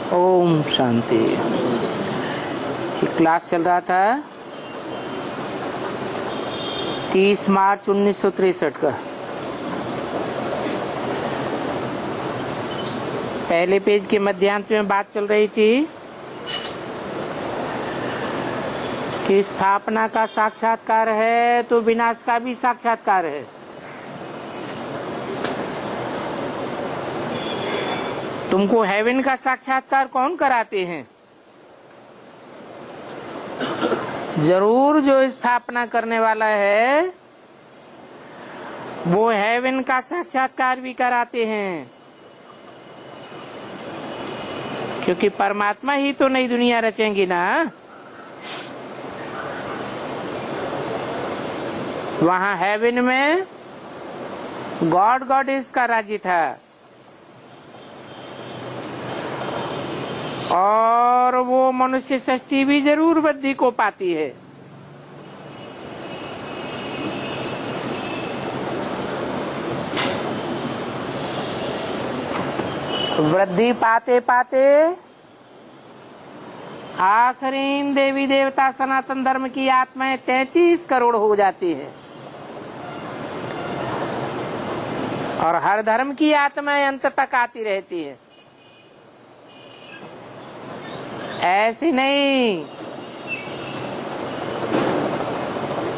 Om Shanti. Class चल रहा था 30 मार्च 1963 का। पहले पेज के मध्यांत में बात चल रही थी कि स्थापना का साक्षात्कार है तो विनाश का भी साक्षात्कार है। तुमको हेवन का साक्षात्कार कौन कराते हैं? जरूर जो स्थापना करने वाला है वो हेवन का साक्षात्कार भी कराते हैं, क्योंकि परमात्मा ही तो नई दुनिया रचेंगी ना। वहां हेवन में गॉड गॉडेस का राज्य था और वो मनुष्य सृष्टि भी जरूर वृद्धि को पाती है। वृद्धि पाते पाते आखिरी देवी देवता सनातन धर्म की आत्माएं 33 करोड़ हो जाती है और हर धर्म की आत्माएं अंत तक आती रहती है। ऐसी नहीं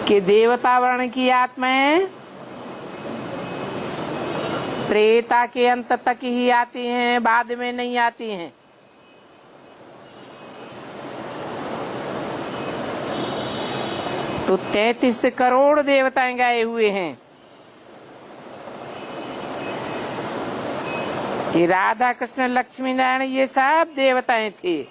कि देवता वर्ण की आत्माएं त्रेता के अंत तक ही आती हैं, बाद में नहीं आती हैं। तो 33 करोड़ देवताएं गए हुए हैं। ये राधा कृष्ण लक्ष्मी नारायण ये सब देवताएं थे।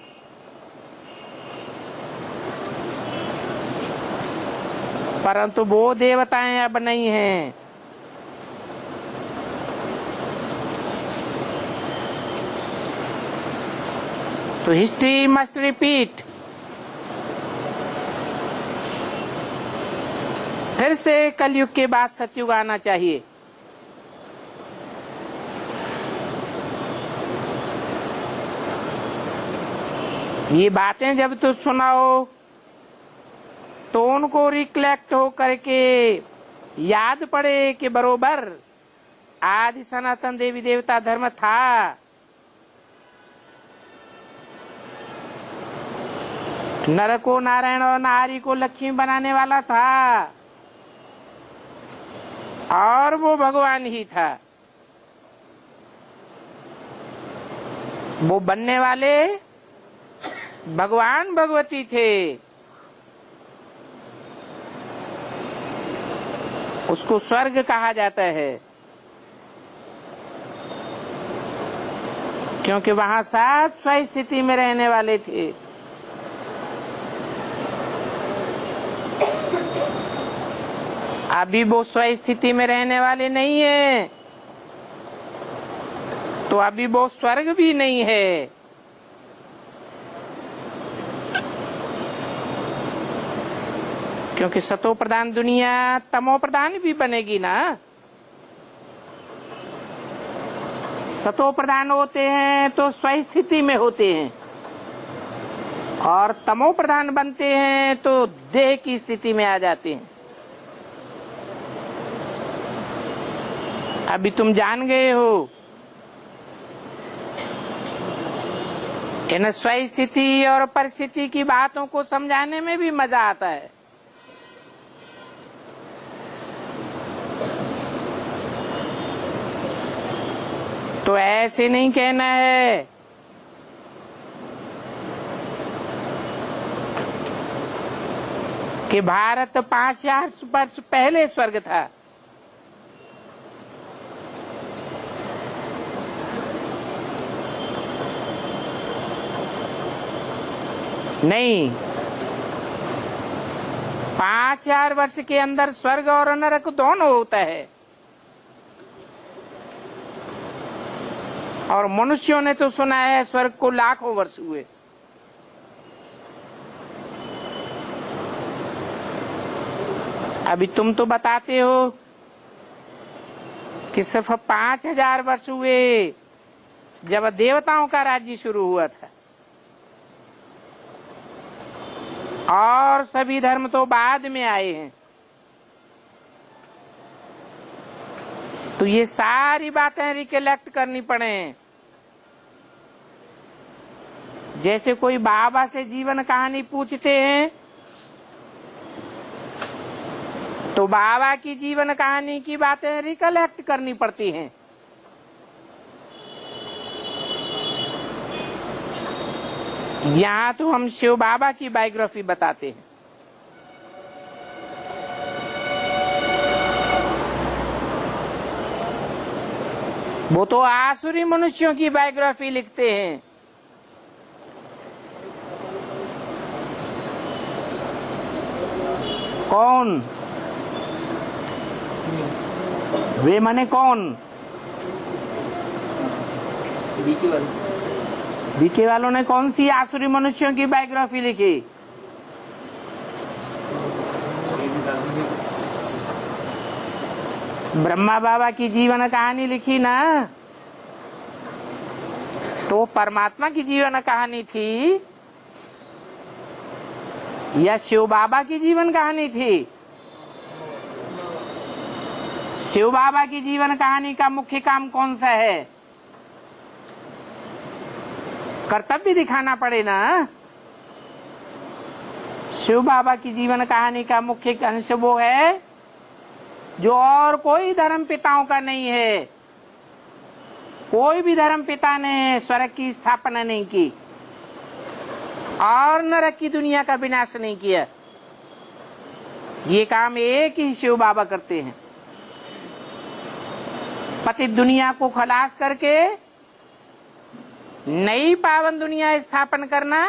परंतु वो देवताएं अब नहीं हैं। तो हिस्ट्री मस्ट रिपीट। फिर से कलयुग के बाद सतयुग आना चाहिए। ये बातें जब तो सुनाओ तो उनको रिकलेक्ट हो करके याद पड़े कि बरोबर आदि सनातन देवी देवता धर्म था। नर को नारायण और नारी को लक्ष्मी बनाने वाला था और वो भगवान ही था। वो बनने वाले भगवान भगवती थे। उसको स्वर्ग कहा जाता है क्योंकि वहां सब स्व स्थिति में रहने वाले थे। अभी वो स्व स्थिति में रहने वाले नहीं है, तो अभी वो स्वर्ग भी नहीं है। क्योंकि सतो प्रधान दुनिया तमो प्रधान भी बनेगी ना। सतो प्रधान होते हैं तो स्व स्थिति में होते हैं और तमो प्रधान बनते हैं तो देह की स्थिति में आ जाते हैं। अभी तुम जान गए हो इन स्व स्थिति और परिस्थिति की बातों को समझाने में भी मजा आता है। तो ऐसे नहीं कहना है कि भारत 5000 वर्ष पहले स्वर्ग था। नहीं, 5000 वर्ष के अंदर स्वर्ग और नरक दोनों होता है। और मनुष्यों ने तो सुना है स्वर्ग को लाखों वर्ष हुए। अभी तुम तो बताते हो कि सिर्फ 5000 वर्ष हुए जब देवताओं का राज्य शुरू हुआ था, और सभी धर्म तो बाद में आए हैं। तो ये सारी बातें रिकलेक्ट करनी पड़े। जैसे कोई बाबा से जीवन कहानी पूछते हैं तो बाबा की जीवन कहानी की बातें रिकलेक्ट करनी पड़ती हैं। यहां तो हम शिव बाबा की बायोग्राफी बताते हैं। वो तो आसुरी मनुष्यों की बायोग्राफी लिखते हैं। कौन वे माने कौन? बीके वालों ने कौन सी आसुरी मनुष्यों की बायोग्राफी लिखी? ब्रह्मा बाबा की जीवन कहानी लिखी ना, तो परमात्मा की जीवन कहानी थी या शिव बाबा की जीवन कहानी थी? शिव बाबा की जीवन कहानी का मुख्य काम कौन सा है? कर्तव्य दिखाना पड़े ना। शिव बाबा की जीवन कहानी का मुख्य अंश वो है जो और कोई धर्म पिताओं का नहीं है। कोई भी धर्म पिता ने स्वर्ग की स्थापना नहीं की और नरक की दुनिया का विनाश नहीं किया। ये काम एक ही शिव बाबा करते हैं। पतित दुनिया को खलास करके नई पावन दुनिया स्थापन करना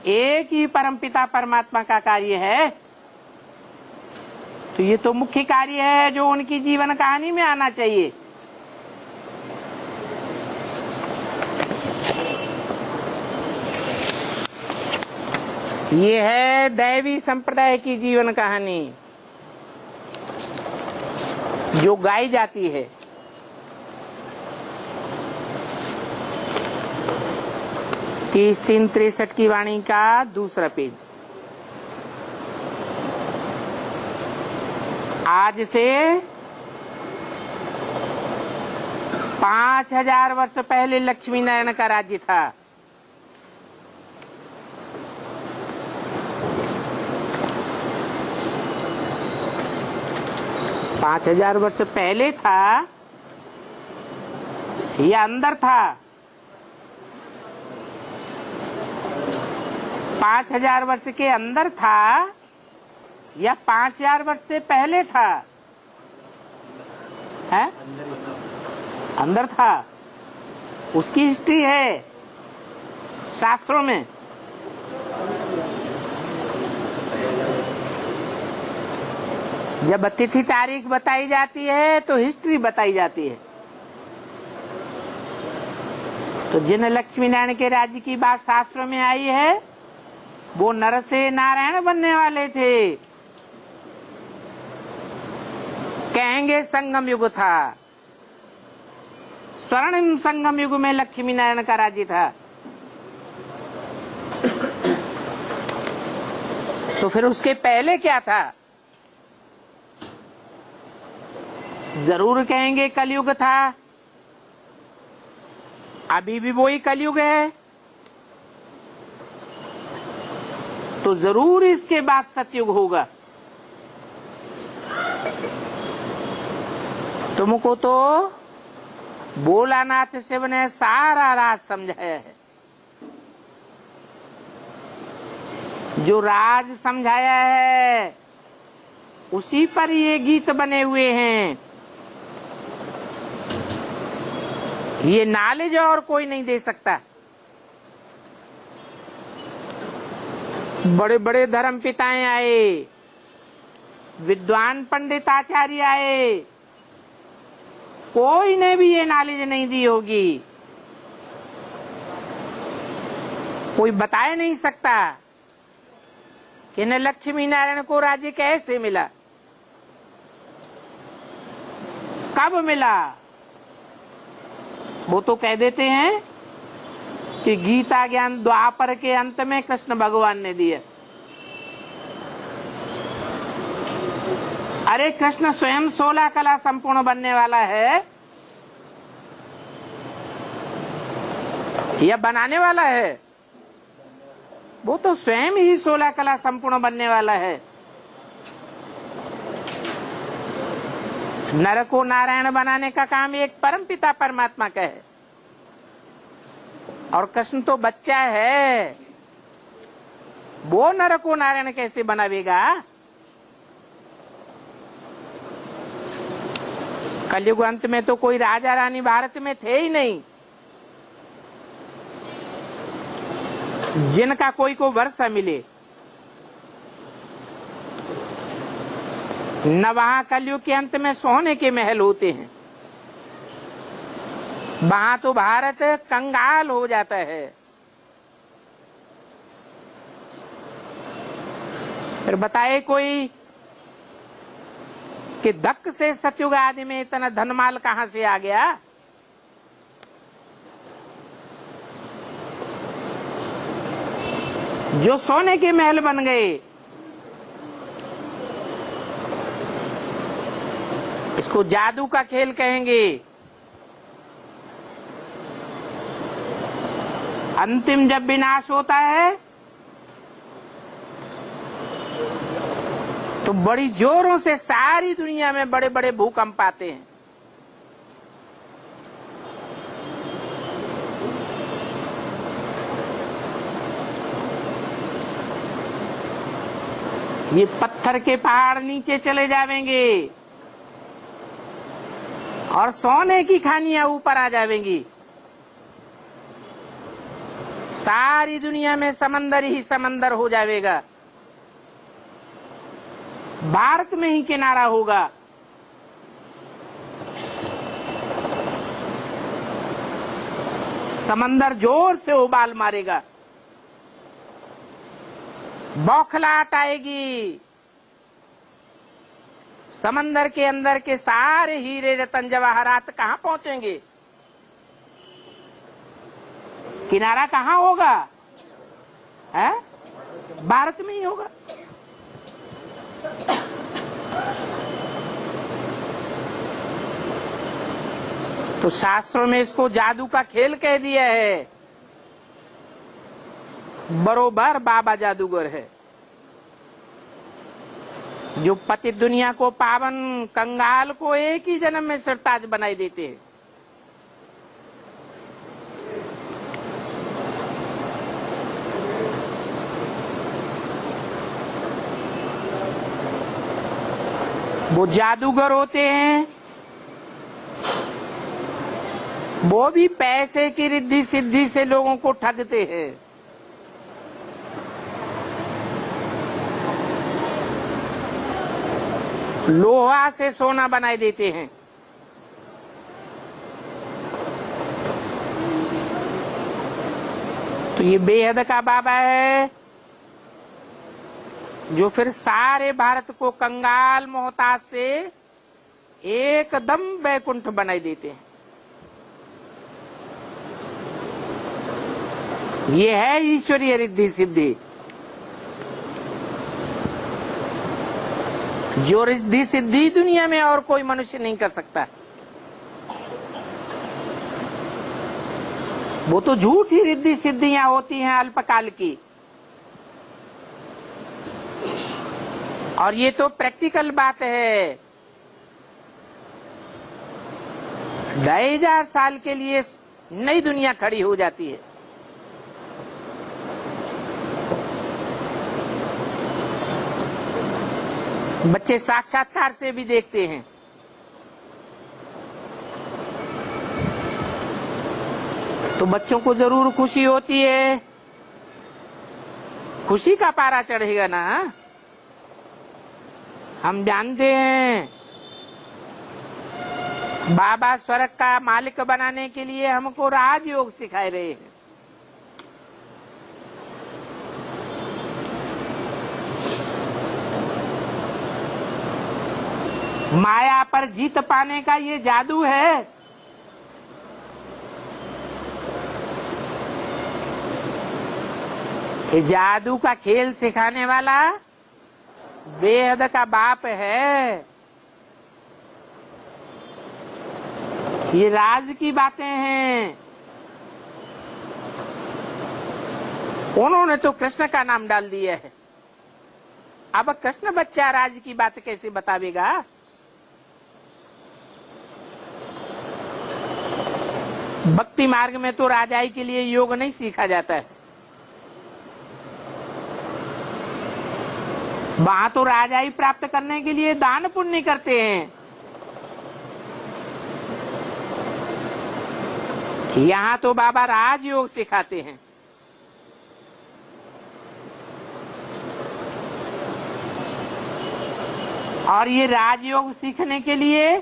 एक ही परमपिता परमात्मा का कार्य है। तो ये तो मुख्य कार्य है जो उनकी जीवन कहानी में आना चाहिए। ये है दैवी संप्रदाय की जीवन कहानी जो गाई जाती है। 30-3-63 की वाणी का दूसरा पेज। आज से 5000 वर्ष पहले लक्ष्मी नारायण का राज्य था। पांच 5000 वर्ष पहले था या अंदर था? 5000 वर्ष के अंदर था या 5000 वर्ष से पहले था? है अंदर था। उसकी हिस्ट्री है शास्त्रों में। जब तिथि तारीख बताई जाती है तो हिस्ट्री बताई जाती है। तो जिन लक्ष्मी नारायण के राज्य की बात शास्त्रों में आई है वो नर से नारायण बनने वाले थे। कहेंगे संगम युग था। स्वर्णिम संगम युग में लक्ष्मी नारायण का राज्य था। तो फिर उसके पहले क्या था? जरूर कहेंगे कलयुग था। अभी भी वही कलयुग है। तो जरूर इसके बाद सतयुग होगा। तुमको तो भोलानाथ शिव ने सारा राज समझाया है। जो राज समझाया है उसी पर ये गीत बने हुए हैं। ये नॉलेज और कोई नहीं दे सकता। बड़े बड़े धर्म पिताएं आए, विद्वान पंडित आचार्य आए, कोई ने भी ये नॉलेज नहीं दी होगी। कोई बता नहीं सकता कि न लक्ष्मी नारायण को राज्य कैसे मिला, कब मिला, वो तो कह देते हैं कि गीता ज्ञान द्वापर के अंत में कृष्ण भगवान ने दिया। अरे कृष्ण स्वयं 16 कला संपूर्ण बनने वाला है या बनाने वाला है? वो तो स्वयं ही 16 कला संपूर्ण बनने वाला है। नर को नारायण बनाने का काम एक परम पिता परमात्मा का है, और कृष्ण तो बच्चा है, वो नर को नारायण कैसे बनावेगा? कलयुग अंत में तो कोई राजा रानी भारत में थे ही नहीं जिनका कोई को वर्षा मिले, न वहां कलयुग के अंत में सोने के महल होते हैं। वहां तो भारत कंगाल हो जाता है। फिर बताए कोई कि दक्क से सतयुग आदि में इतना धनमाल कहां से आ गया? जो सोने के महल बन गए। इसको जादू का खेल कहेंगे। अंतिम जब विनाश होता है तो बड़ी जोरों से सारी दुनिया में बड़े बड़े भूकंप आते हैं। ये पत्थर के पहाड़ नीचे चले जाएंगे और सोने की खानियां ऊपर आ जाएंगी। सारी दुनिया में समंदर ही समंदर हो जाएगा। भारत में ही किनारा होगा। समंदर जोर से उबाल मारेगा, बौखलाहट आएगी। समंदर के अंदर के सारे हीरे रतन जवाहरात कहां पहुंचेंगे? किनारा कहां होगा? है भारत में ही होगा। तो शास्त्रों में इसको जादू का खेल कह दिया है। बरोबर बाबा जादूगर है, जो पति दुनिया को पावन कंगाल को एक ही जन्म में सरताज बनाई देते हैं। वो जादूगर होते हैं, वो भी पैसे की रिद्धि सिद्धि से लोगों को ठगते हैं। लोहा से सोना बनाई देते हैं। तो ये बेहद का बाबा है, जो फिर सारे भारत को कंगाल मोहताज से एकदम वैकुंठ बनाई देते हैं। ये है ईश्वरीय रिद्धि सिद्धि, जो रिद्धि सिद्धि दुनिया में और कोई मनुष्य नहीं कर सकता। वो तो झूठी रिद्धि सिद्धियां होती हैं अल्पकाल की, और ये तो प्रैक्टिकल बात है। 2,500 साल के लिए नई दुनिया खड़ी हो जाती है। बच्चे साक्षात्कार से भी देखते हैं। तो बच्चों को जरूर खुशी होती है, खुशी का पारा चढ़ेगा ना। हम जानते हैं बाबा स्वर्ग का मालिक बनाने के लिए हमको राजयोग सिखाए रहे हैं। माया पर जीत पाने का ये जादू है। कि जादू का खेल सिखाने वाला बेहद का बाप है। ये राज की बातें हैं। उन्होंने तो कृष्ण का नाम डाल दिया है। अब कृष्ण बच्चा राज की बात कैसे बतावेगा? भक्ति मार्ग में तो राजाई के लिए योग नहीं सीखा जाता है। वहां तो राजाई प्राप्त करने के लिए दान पुण्य करते हैं। यहाँ तो बाबा राजयोग सिखाते हैं। और ये राजयोग सीखने के लिए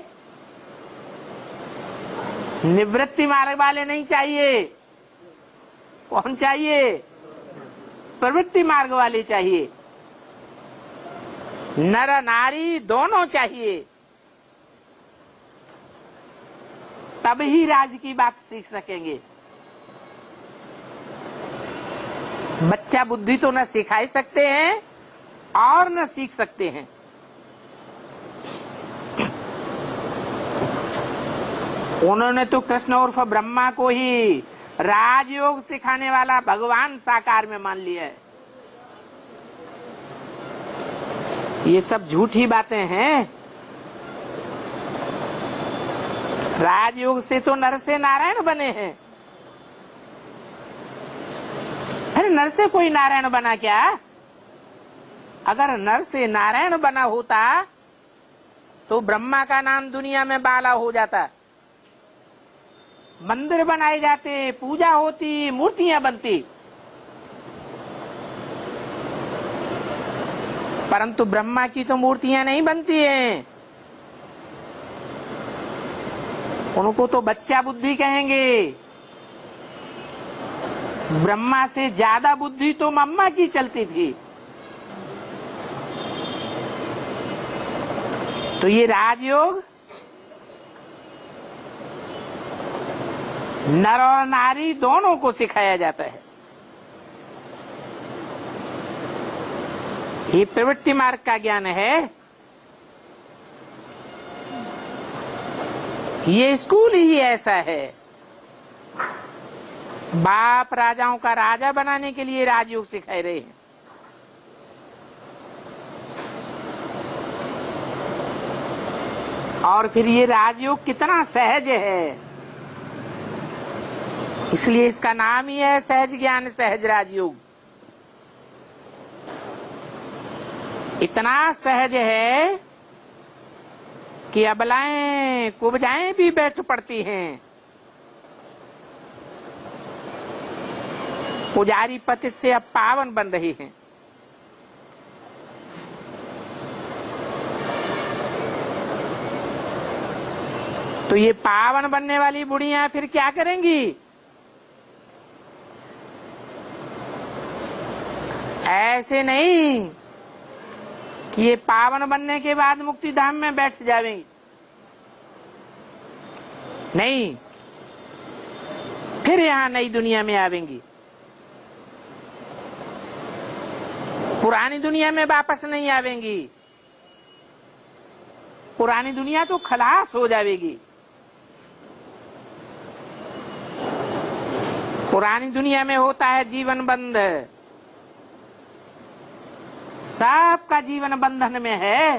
निवृत्ति मार्ग वाले नहीं चाहिए। कौन चाहिए? प्रवृत्ति मार्ग वाले चाहिए। नर नारी दोनों चाहिए, तब ही राज की बात सीख सकेंगे। बच्चा बुद्धि तो न सिखा सकते हैं और न सीख सकते हैं। उन्होंने तो कृष्ण उर्फ ब्रह्मा को ही राजयोग सिखाने वाला भगवान साकार में मान लिया है। ये सब झूठी बातें हैं। राजयोग से तो नर से नारायण बने हैं। अरे नर से कोई नारायण बना क्या? अगर नर से नारायण बना होता तो ब्रह्मा का नाम दुनिया में बाला हो जाता, मंदिर बनाए जाते, पूजा होती, मूर्तियां बनती। परंतु ब्रह्मा की तो मूर्तियां नहीं बनती हैं। उनको तो बच्चा बुद्धि कहेंगे। ब्रह्मा से ज्यादा बुद्धि तो मम्मा की चलती थी। तो ये राजयोग नर और नारी दोनों को सिखाया जाता है। ये प्रवृत्ति मार्ग का ज्ञान है। ये स्कूल ही ऐसा है। बाप राजाओं का राजा बनाने के लिए राजयोग सिखाए रहे हैं। और फिर ये राजयोग कितना सहज है, इसलिए इसका नाम ही है सहज ज्ञान सहज राजयोग। इतना सहज है कि अबलाएं कुब्जाएं भी बैठ पड़ती हैं। पुजारी पति से अब पावन बन रही हैं। तो ये पावन बनने वाली बुढ़ियां फिर क्या करेंगी? ऐसे नहीं कि ये पावन बनने के बाद मुक्ति धाम में बैठ जाएंगी। नहीं, फिर यहां नई दुनिया में आवेंगी। पुरानी दुनिया में वापस नहीं आवेंगी। पुरानी दुनिया तो खलास हो जाएगी। पुरानी दुनिया में होता है जीवन बंध। सबका जीवन बंधन में है।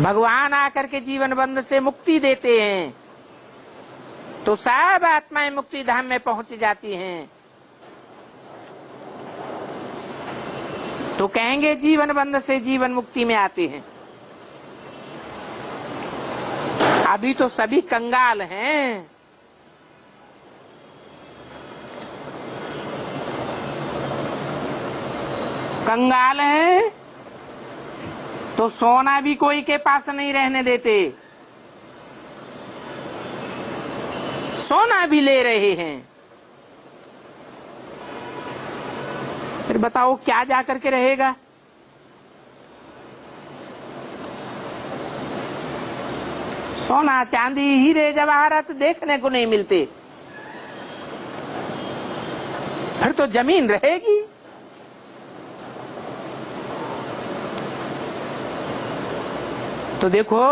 भगवान आकर के जीवन बंध से मुक्ति देते हैं तो सब आत्माएं मुक्ति धाम में पहुंच जाती हैं। तो कहेंगे जीवन बंध से जीवन मुक्ति में आते हैं। अभी तो सभी कंगाल हैं। कंगाल हैं तो सोना भी कोई के पास नहीं रहने देते, सोना भी ले रहे हैं। फिर बताओ क्या जाकर के रहेगा? सोना चांदी हीरे जवाहरात देखने को नहीं मिलते। फिर तो जमीन रहेगी। तो देखो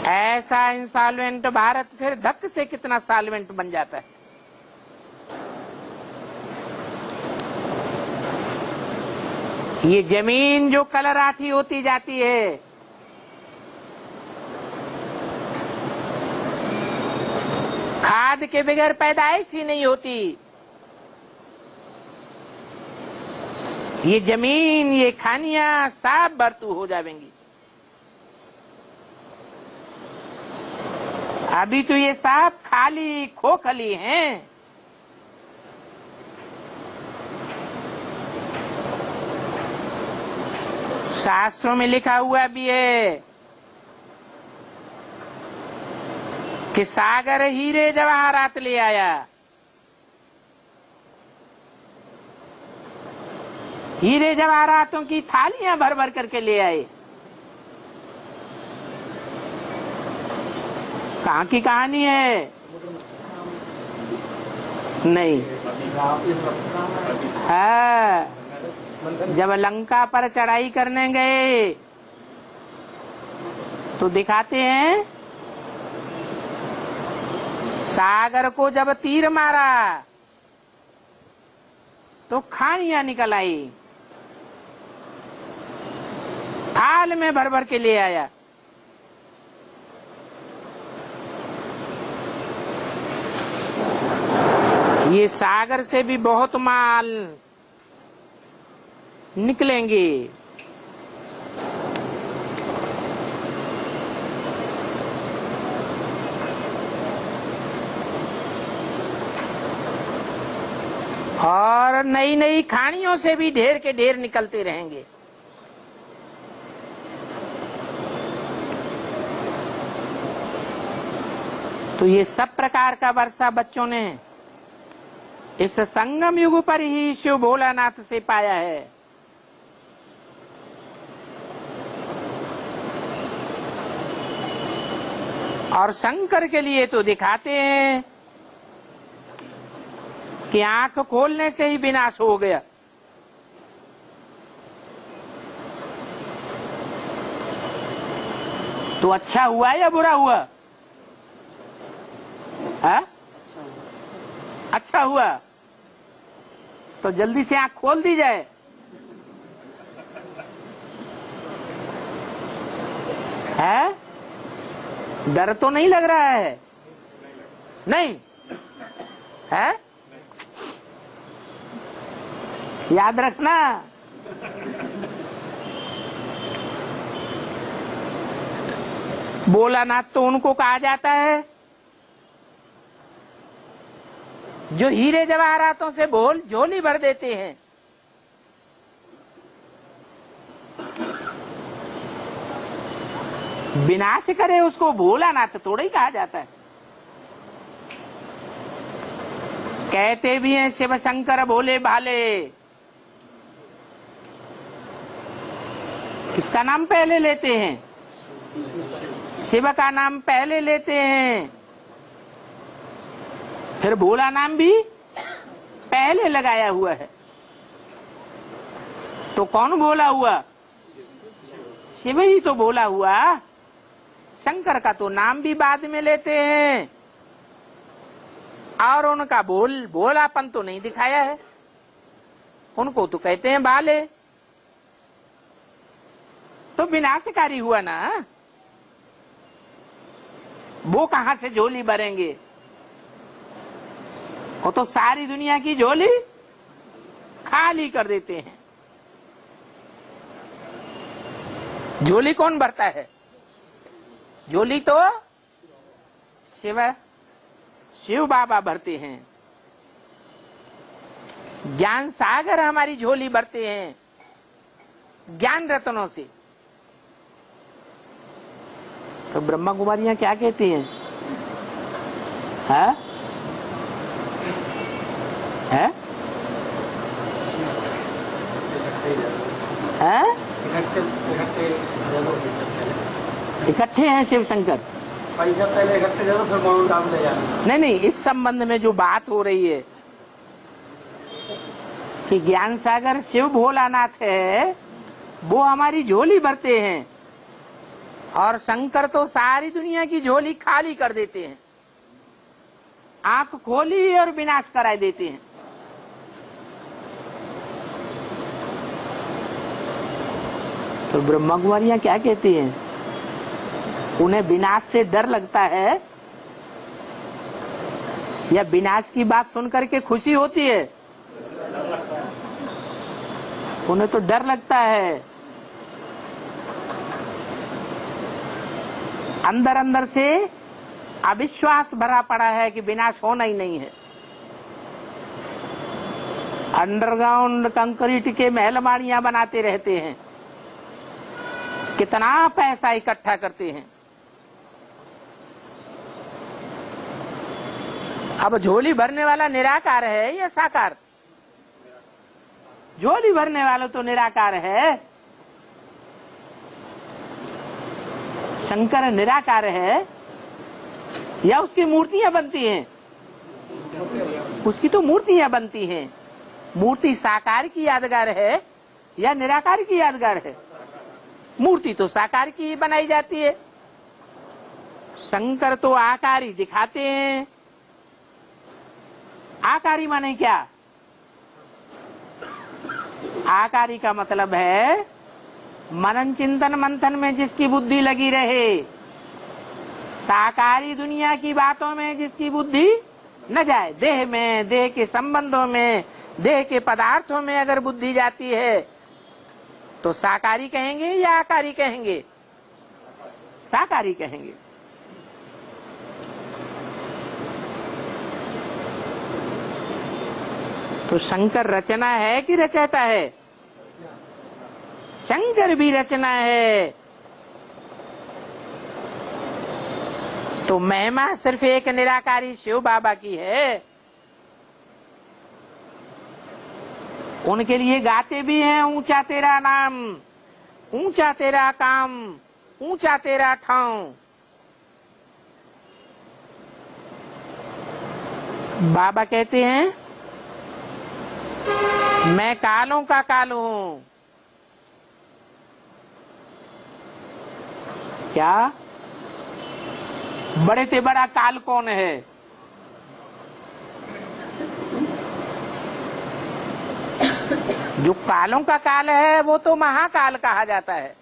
ऐसा इंसॉल्वेंट भारत फिर धक से कितना सॉल्वेंट बन जाता है। ये जमीन जो कलराठी होती जाती है, खाद के बगैर पैदाइश ही नहीं होती। ये जमीन, ये खानियां सब बर्तू हो जाएंगी। अभी तो ये सब खाली खोखली हैं। शास्त्रों में लिखा हुआ भी है कि सागर हीरे जवाहरात ले आया। हीरे जवाहरातों की थालियां भर भर करके ले आए। कहाँ की कहानी है? नहीं है। जब लंका पर चढ़ाई करने गए तो दिखाते हैं सागर को जब तीर मारा तो खानियां निकल आई, थाल में भर भर के ले आया। ये सागर से भी बहुत माल निकलेंगे। और नई नई खानियों से भी ढेर के ढेर निकलते रहेंगे। तो ये सब प्रकार का वर्षा बच्चों ने इस संगम युग पर ही शिव भोलानाथ से पाया है। और शंकर के लिए तो दिखाते हैं कि आंख खोलने से ही विनाश हो गया। तो अच्छा हुआ या बुरा हुआ? है? अच्छा हुआ तो जल्दी से आंख खोल दी जाए। है? डर तो नहीं लग रहा है? नहीं है? याद रखना, भोलानाथ तो उनको कहा जाता है जो हीरे जवाहरातों से झोली भर देते हैं। विनाश करे उसको भोलानाथ थोड़ा ही कहा जाता है। कहते भी हैं शिव शंकर भोले भाले। किसका नाम पहले लेते हैं? शिव का नाम पहले लेते हैं, फिर भोला नाम भी पहले लगाया हुआ है। तो कौन भोला हुआ? शिव ही तो भोला हुआ। शंकर का तो नाम भी बाद में लेते हैं और उनका भोलापन तो नहीं दिखाया है। उनको तो कहते हैं भाले। तो विनाशकारी हुआ ना। वो कहां से झोली भरेंगे? वो तो सारी दुनिया की झोली खाली कर देते हैं। झोली कौन भरता है? झोली तो शिव बाबा भरते हैं। ज्ञान सागर हमारी झोली भरते हैं ज्ञान रत्नों से। तो ब्रह्मा कुमारियां क्या कहती हैं? है? है? है? इकट्ठे हैं शिव शंकर। पैसा पहले इकट्ठे दे दो, फिर माउंट आबू ले जाना। नहीं, इस संबंध में जो बात हो रही है कि ज्ञान सागर शिव भोलानाथ है, वो हमारी झोली भरते हैं, और शंकर तो सारी दुनिया की झोली खाली कर देते हैं, आंख खोली और विनाश कराए देते हैं। तो ब्रह्मा कुमारियां क्या कहती हैं? उन्हें विनाश से डर लगता है या विनाश की बात सुनकर के खुशी होती है? उन्हें तो डर लगता है, अंदर अंदर से अविश्वास भरा पड़ा है कि विनाश होना ही नहीं है। अंडरग्राउंड कंक्रीट के महलमाड़ियां बनाते रहते हैं, कितना पैसा इकट्ठा करते हैं। अब झोली भरने वाला निराकार है या साकार? झोली भरने वाला तो निराकार है, शंकर निराकार है या उसकी मूर्तियां बनती हैं? उसकी तो मूर्तियां बनती हैं। मूर्ति साकार की यादगार है या निराकार की यादगार है? मूर्ति तो साकार की ही बनाई जाती है। शंकर तो आकारी दिखाते हैं। आकारी माने क्या? आकारी का मतलब है मनन चिंतन मंथन में जिसकी बुद्धि लगी रहे, साकारी दुनिया की बातों में जिसकी बुद्धि न जाए। देह में, देह के संबंधों में, देह के पदार्थों में अगर बुद्धि जाती है तो साकारी कहेंगे या आकारी कहेंगे? साकारी कहेंगे। तो शंकर रचना है कि रचयिता है? शंकर भी रचना है। तो महिमा सिर्फ एक निराकारी शिव बाबा की है। उनके लिए गाते भी हैं, ऊंचा तेरा नाम, ऊंचा तेरा काम, ऊंचा तेरा ठाव। बाबा कहते हैं मैं कालों का काल हूं। क्या? बड़े से बड़ा काल कौन है? जो कालों का काल है वो तो महाकाल कहा जाता है।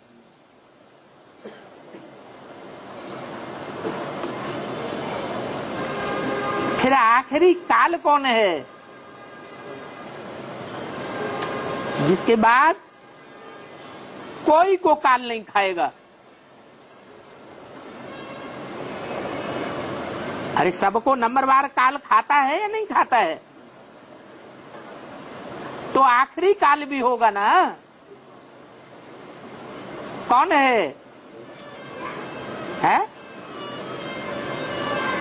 फिर आखिरी काल कौन है जिसके बाद कोई को काल नहीं खाएगा? अरे सबको नंबरवार काल खाता है या नहीं खाता है? तो आखिरी काल भी होगा ना। कौन है? है?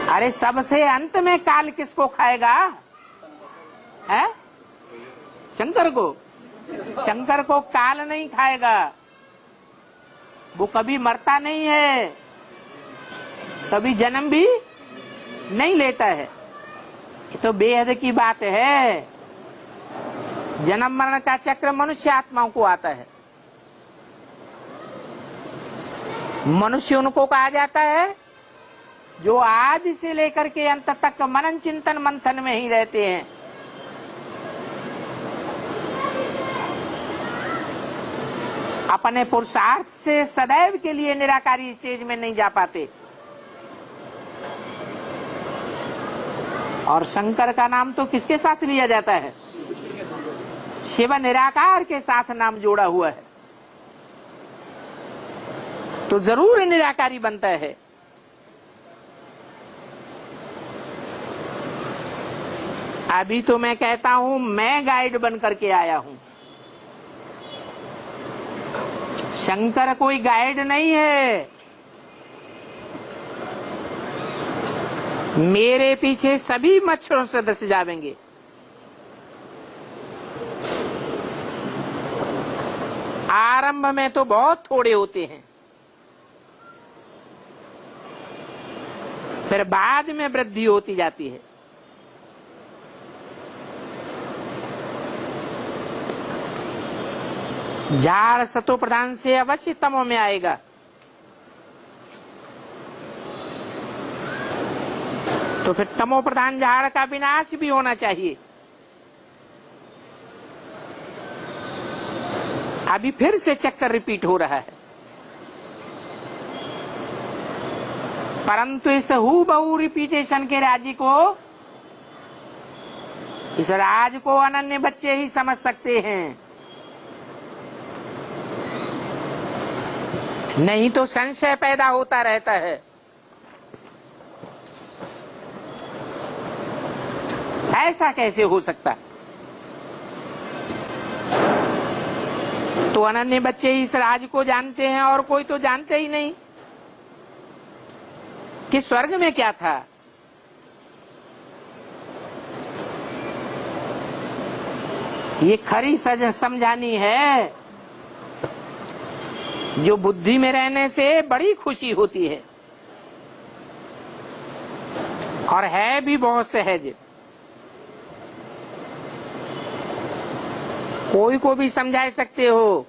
अरे सबसे अंत में काल किसको खाएगा? है? शंकर को। शंकर को काल नहीं खाएगा, वो कभी मरता नहीं है, कभी जन्म भी नहीं लेता है। ये तो बेहद की बात है। जन्म मरण का चक्र मनुष्य आत्माओं को आता है। मनुष्य उनको कहा जाता है जो आदि से लेकर के अंत तक मनन चिंतन मंथन में ही रहते हैं। अपने पुरुषार्थ से सदैव के लिए निराकारी स्टेज में नहीं जा पाते। और शंकर का नाम तो किसके साथ लिया जाता है? शिव निराकार के साथ नाम जोड़ा हुआ है, तो जरूर निराकारी बनता है। अभी तो मैं कहता हूं मैं गाइड बन करके आया हूं। शंकर कोई गाइड नहीं है। मेरे पीछे सभी मच्छरों से दस जावेंगे। आरंभ में तो बहुत थोड़े होते हैं, फिर बाद में वृद्धि होती जाती है। झाड़ सतो प्रधान से अवश्य तमो में आएगा। तो फिर तमो प्रधान झाड़ का विनाश भी होना चाहिए। अभी फिर से चक्कर रिपीट हो रहा है, परंतु इस हूबहू रिपीटेशन के राज्य को, इस राज को अनन्य बच्चे ही समझ सकते हैं, नहीं तो संशय पैदा होता रहता है। ऐसा कैसे हो सकता? तो अनन्य बच्चे इस राज को जानते हैं और कोई तो जानते ही नहीं कि स्वर्ग में क्या था। ये खरी समझानी है जो बुद्धि में रहने से बड़ी खुशी होती है और है भी बहुत सहज। कोई को भी समझा सकते हो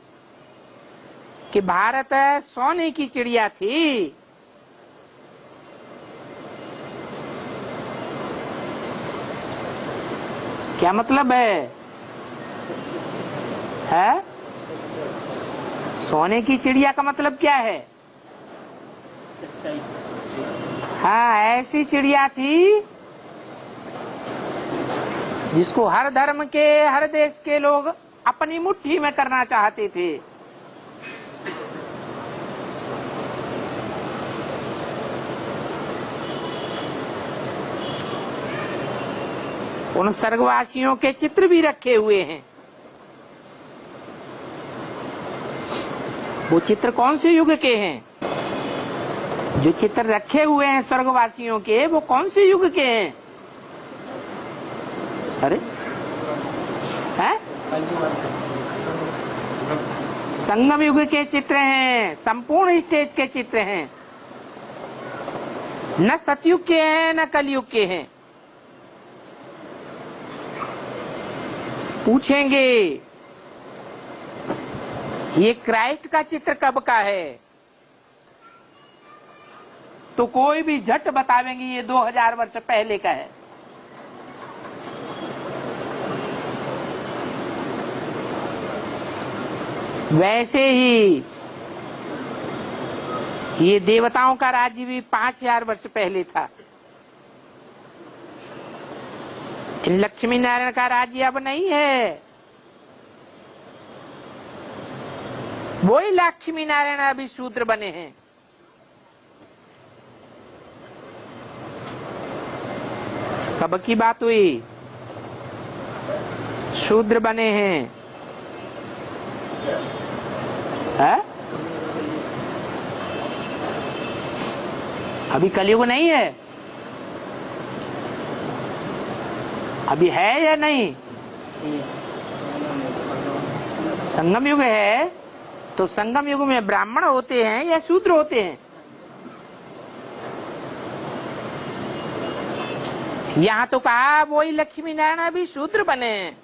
कि भारत सोने की चिड़िया थी, क्या मतलब है? सोने की चिड़िया का मतलब क्या है? हाँ, ऐसी चिड़िया थी जिसको हर धर्म के, हर देश के लोग अपनी मुट्ठी में करना चाहते थे। उन स्वर्गवासियों के चित्र भी रखे हुए हैं। वो चित्र कौन से युग के हैं? जो चित्र रखे हुए हैं स्वर्गवासियों के, वो कौन से युग के हैं? अरे हैं? संगम युग के चित्र हैं, संपूर्ण स्टेज के चित्र हैं। न सतयुग के हैं न कलयुग के हैं। पूछेंगे ये क्राइस्ट का चित्र कब का है, तो कोई भी झट बतावेंगे ये 2000 वर्ष पहले का है। वैसे ही ये देवताओं का राज्य भी 5000 वर्ष पहले था। लक्ष्मी नारायण का राज्य अब नहीं है। वही लक्ष्मी नारायण अभी शूद्र बने हैं। कब की बात हुई? शूद्र बने हैं। है? अभी कलयुग नहीं है? अभी है या नहीं? संगम युग है। तो संगम युग में ब्राह्मण होते हैं या शूद्र होते हैं? यहाँ तो कहा वही लक्ष्मी नारायण अभी शूद्र बने हैं।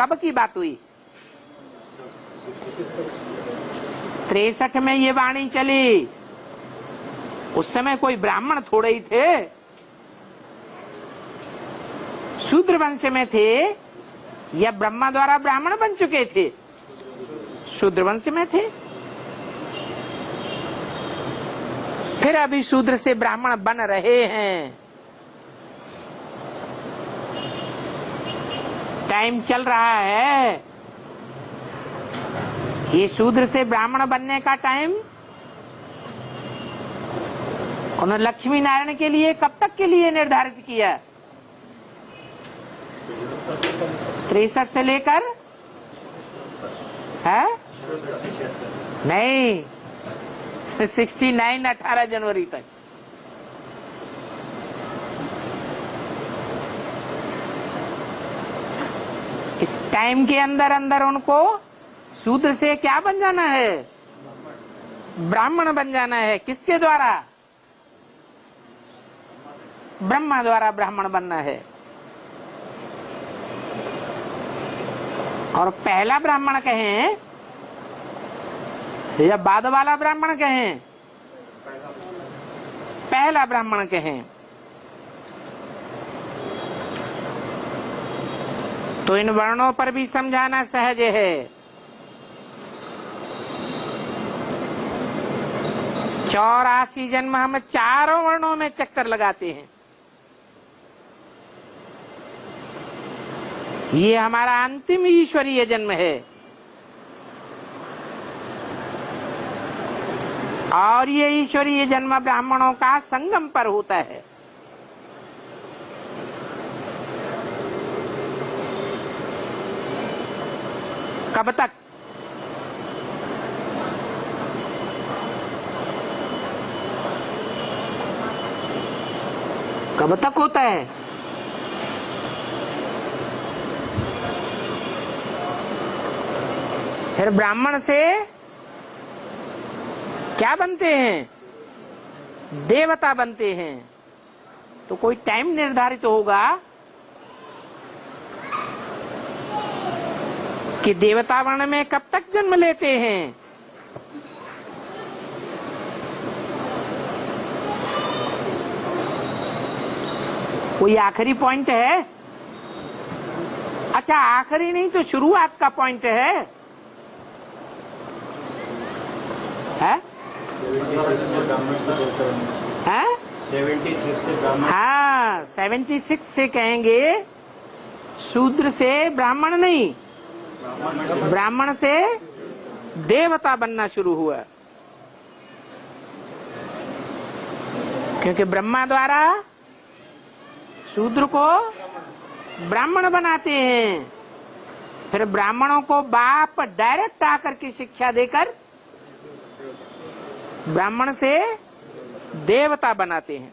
कब की बात हुई? 63 में ये वाणी चली। उस समय कोई ब्राह्मण थोड़े ही थे। शूद्र वंश में थे या ब्रह्मा द्वारा ब्राह्मण बन चुके थे? शूद्र वंश में थे। फिर अभी शूद्र से ब्राह्मण बन रहे हैं। टाइम चल रहा है। ये शूद्र से ब्राह्मण बनने का टाइम उन्होंने लक्ष्मी नारायण के लिए कब तक के लिए निर्धारित किया? 63 से लेकर है नहीं 69 18 जनवरी तक। इस टाइम के अंदर अंदर उनको शूद्र से क्या बन जाना है? ब्राह्मण बन जाना है। किसके द्वारा? ब्रह्मा द्वारा ब्राह्मण बनना है। और पहला ब्राह्मण कहें या बाद वाला ब्राह्मण कहें, पहला ब्राह्मण कहें, तो इन वर्णों पर भी समझाना सहज है। 84 जन्म हम चारों वर्णों में चक्कर लगाते हैं। ये हमारा अंतिम ईश्वरीय जन्म है और ये ईश्वरीय जन्म ब्राह्मणों का संगम पर होता है। कब तक? कब तक होता है? फिर ब्राह्मण से क्या बनते हैं? देवता बनते हैं। तो कोई टाइम निर्धारित होगा कि देवता वर्ण में कब तक जन्म लेते हैं। कोई आखिरी पॉइंट है? अच्छा, आखिरी नहीं तो शुरुआत का पॉइंट है? 76 से कहेंगे, शूद्र से ब्राह्मण नहीं, ब्राह्मण से देवता बनना शुरू हुआ। क्योंकि ब्रह्मा द्वारा शूद्र को ब्राह्मण बनाते हैं, फिर ब्राह्मणों को बाप डायरेक्ट आकर के शिक्षा देकर ब्राह्मण से देवता बनाते हैं।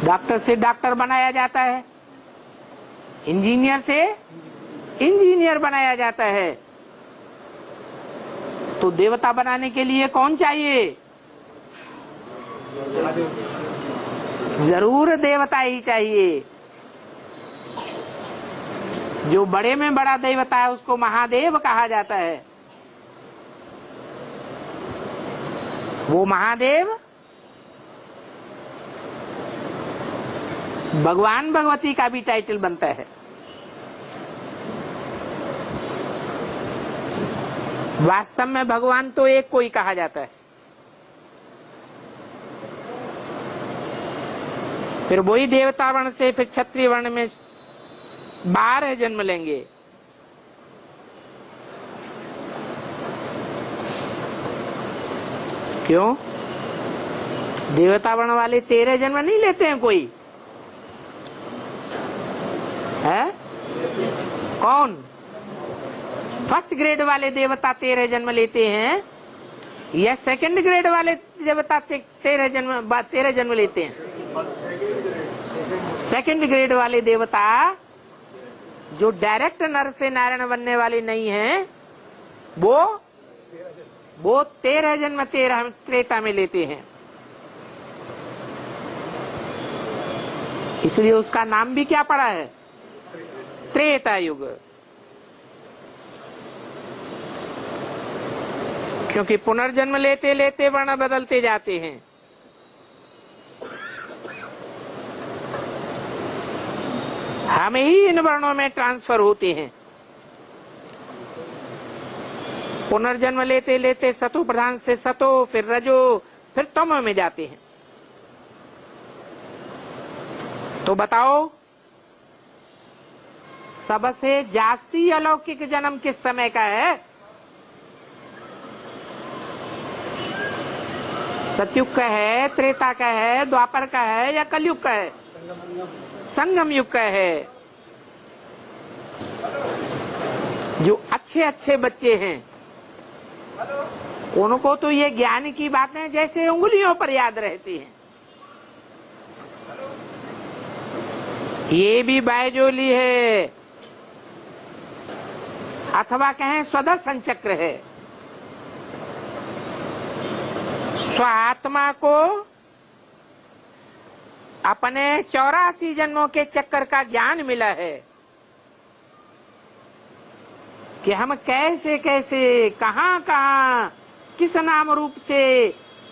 डॉक्टर से डॉक्टर बनाया जाता है, इंजीनियर से इंजीनियर बनाया जाता है। तो देवता बनाने के लिए कौन चाहिए? जरूर देवता ही चाहिए। जो बड़े में बड़ा देवता है उसको महादेव कहा जाता है। वो महादेव भगवान भगवती का भी टाइटल बनता है। वास्तव में भगवान तो एक को ही कहा जाता है। फिर वही देवता वर्ण से फिर क्षत्रिय वर्ण में 12 जन्म लेंगे। क्यों? देवता वर्ण वाले 13 जन्म नहीं लेते हैं कोई है? कौन? फर्स्ट ग्रेड वाले देवता 13 जन्म लेते हैं या सेकंड ग्रेड वाले देवता 13 जन्म लेते हैं? सेकंड ग्रेड वाले देवता जो डायरेक्ट नर से नारायण बनने वाले नहीं हैं, वो 13 जन्म त्रेता में लेते हैं। इसलिए उसका नाम भी क्या पड़ा है? त्रेता युग। क्योंकि पुनर्जन्म लेते लेते वर्ण बदलते जाते हैं। हम ही इन वर्णों में ट्रांसफर होते हैं। पुनर्जन्म लेते लेते सतो प्रधान से सतो, फिर रजो, फिर तमो में जाते हैं। तो बताओ, सबसे जास्ती अलौकिक जन्म किस समय का है? सतयुग का है, त्रेता का है, द्वापर का है या कलयुग का है? संगम युग का है। जो अच्छे अच्छे बच्चे हैं उनको तो ये ज्ञान की बातें जैसे उंगलियों पर याद रहती हैं। ये भी बायजोली है अथवा कहें स्वदर्शन चक्र है। स्वात्मा को अपने 84 जन्मों के चक्कर का ज्ञान मिला है। कि हम कैसे कैसे कहां कहां किस नाम रूप से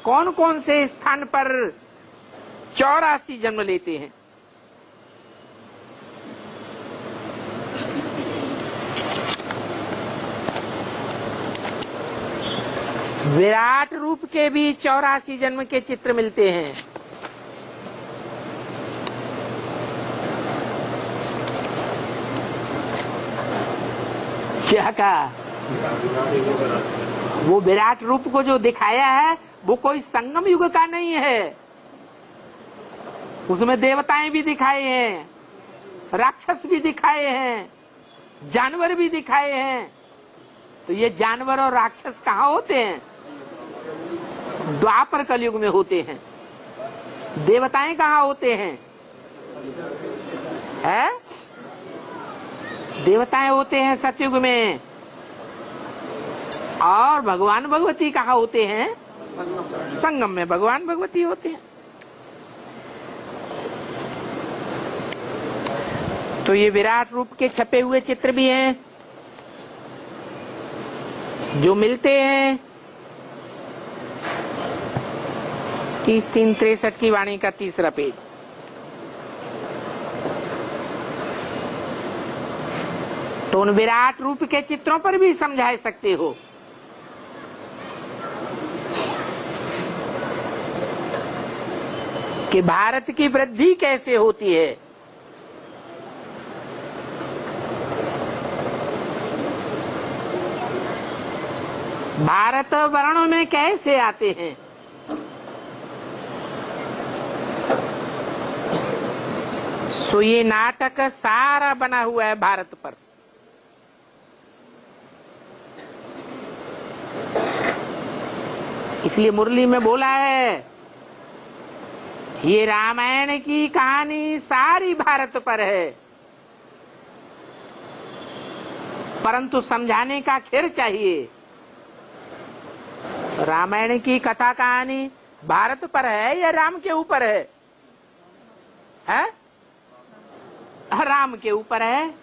कौन कौन से स्थान पर 84 जन्म लेते हैं। विराट रूप के भी 84 जन्म के चित्र मिलते हैं। क्या कहा? वो विराट रूप को जो दिखाया है वो कोई संगम युग का नहीं है। उसमें देवताएं भी दिखाए हैं, राक्षस भी दिखाए हैं, जानवर भी दिखाए हैं। तो ये जानवर और राक्षस कहाँ होते हैं? द्वापर कलयुग में होते हैं। देवताएं कहाँ होते हैं? है? देवताएं होते हैं सतयुग में। और भगवान भगवती कहाँ होते हैं? संगम में भगवान भगवती होते हैं। तो ये विराट रूप के छपे हुए चित्र भी हैं जो मिलते हैं 30-3-63 की वाणी का 3रा पेज। तो उन विराट रूप के चित्रों पर भी समझा सकते हो कि भारत की वृद्धि कैसे होती है। भारत वर्णों में कैसे आते हैं। सो ये नाटक सारा बना हुआ है भारत पर। इसलिए मुरली में बोला है ये रामायण की कहानी सारी भारत पर है, परंतु समझाने का खेर चाहिए। रामायण की कथा कहानी भारत पर है या राम के ऊपर है? राम के ऊपर है।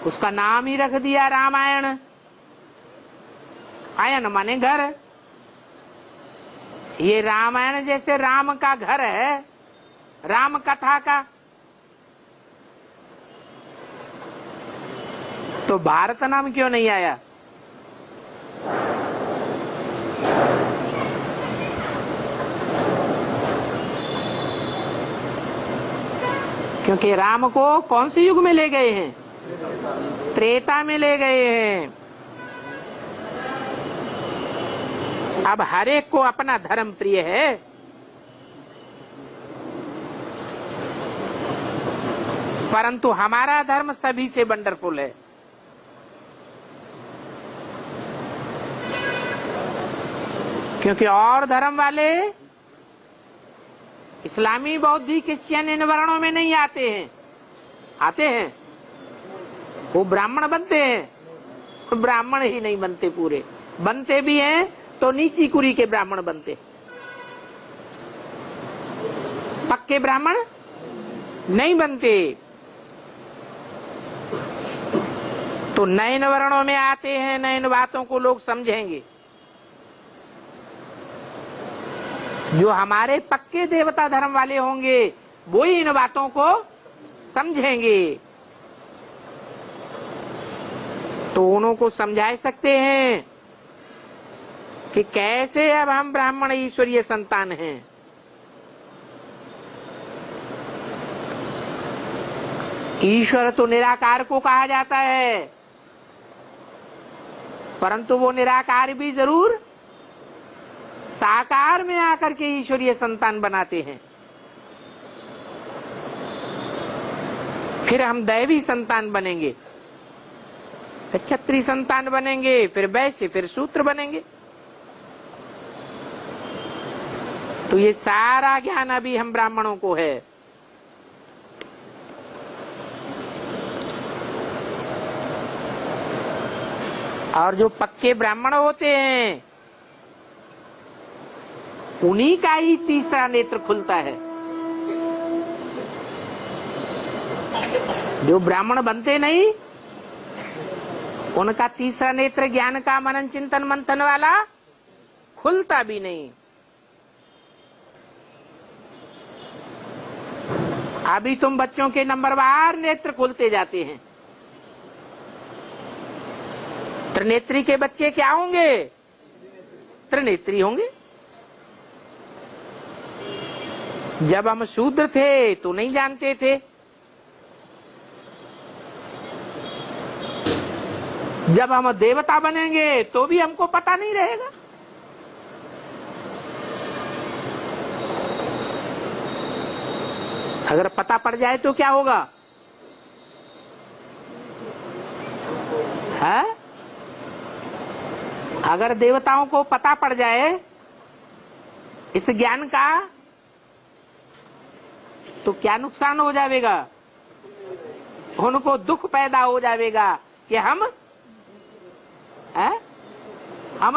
उसका नाम ही रख दिया रामायण। आयन माने घर। ये रामायण जैसे राम का घर है, राम कथा का, तो भारत नाम क्यों नहीं आया? क्योंकि राम को कौन से युग में ले गए हैं? त्रेता में ले गए हैं। अब हर एक को अपना धर्म प्रिय है। परंतु हमारा धर्म सभी से वंडरफुल है। क्योंकि और धर्म वाले इस्लामी, बौद्धी, क्रिश्चियन इन वर्णों में नहीं आते हैं। आते हैं वो ब्राह्मण बनते हैं, ब्राह्मण ही नहीं बनते पूरे। बनते भी हैं तो नीची कुरी के ब्राह्मण बनते, पक्के ब्राह्मण नहीं बनते। तो नए वर्णों में आते हैं, नए बातों को लोग समझेंगे। जो हमारे पक्के देवता धर्म वाले होंगे वो ही इन बातों को समझेंगे। तो उनको समझा सकते हैं कि कैसे अब हम ब्राह्मण ईश्वरीय संतान हैं। ईश्वर तो निराकार को कहा जाता है, परंतु वो निराकार भी जरूर साकार में आकर के ईश्वरीय संतान बनाते हैं। फिर हम दैवी संतान बनेंगे, फिर क्षत्रिय संतान बनेंगे, फिर वैश्य, फिर शूद्र बनेंगे। तो ये सारा ज्ञान अभी हम ब्राह्मणों को है। और जो पक्के ब्राह्मण होते हैं उन्हीं का ही तीसरा नेत्र खुलता है। जो ब्राह्मण बनते नहीं उनका तीसरा नेत्र ज्ञान का मनन चिंतन मंथन वाला खुलता भी नहीं। अभी तुम बच्चों के नंबरवार नेत्र खुलते जाते हैं। त्रिनेत्री के बच्चे क्या होंगे? त्रिनेत्री होंगे। जब हम शूद्र थे तो नहीं जानते थे, जब हम देवता बनेंगे तो भी हमको पता नहीं रहेगा। अगर पता पड़ जाए तो क्या होगा? है? अगर देवताओं को पता पड़ जाए इस ज्ञान का तो क्या नुकसान हो जाएगा? उनको दुख पैदा हो जाएगा कि हम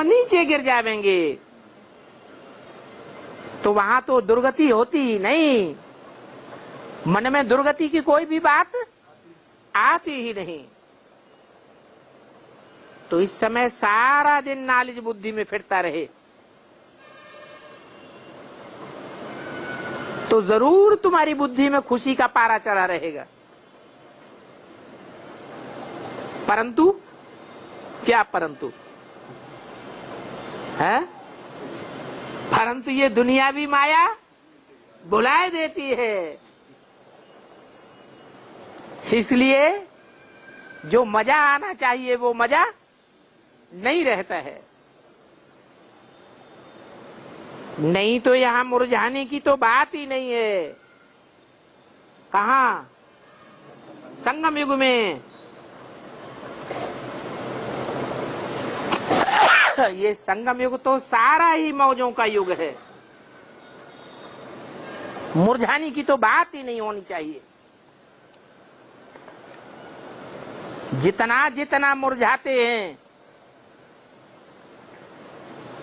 नीचे गिर जाएंगे। तो वहां तो दुर्गति होती ही नहीं, मन में दुर्गति की कोई भी बात आती ही नहीं। तो इस समय सारा दिन नॉलेज बुद्धि में फिरता रहे तो जरूर तुम्हारी बुद्धि में खुशी का पारा चढ़ा रहेगा। परंतु क्या परंतु है? परंतु ये दुनियावी माया बुलाए देती है। इसलिए जो मजा आना चाहिए वो मजा नहीं रहता है। नहीं तो यहां मुरझाने की तो बात ही नहीं है। कहां? संगम युग में। ये संगम युग तो सारा ही मौजों का युग है। मुरझाने की तो बात ही नहीं होनी चाहिए। जितना जितना मुरझाते हैं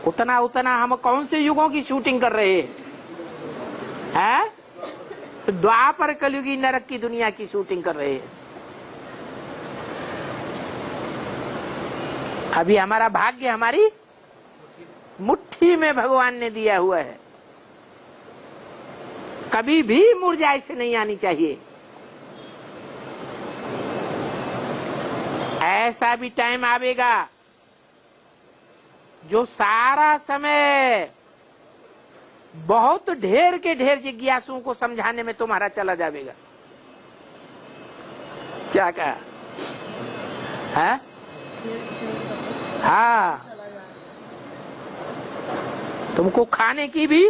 उतना उतना हम कौन से युगों की शूटिंग कर रहे हैं? तो द्वापर कलयुगी नरक की दुनिया की शूटिंग कर रहे हैं। अभी हमारा भाग्य हमारी मुट्ठी में भगवान ने दिया हुआ है। कभी भी मुरझाई से नहीं आनी चाहिए। ऐसा भी टाइम आवेगा जो सारा समय बहुत ढेर के ढेर जिज्ञासुओं को समझाने में तुम्हारा चला जाएगा। क्या कहा? है? हाँ, तुमको खाने की भी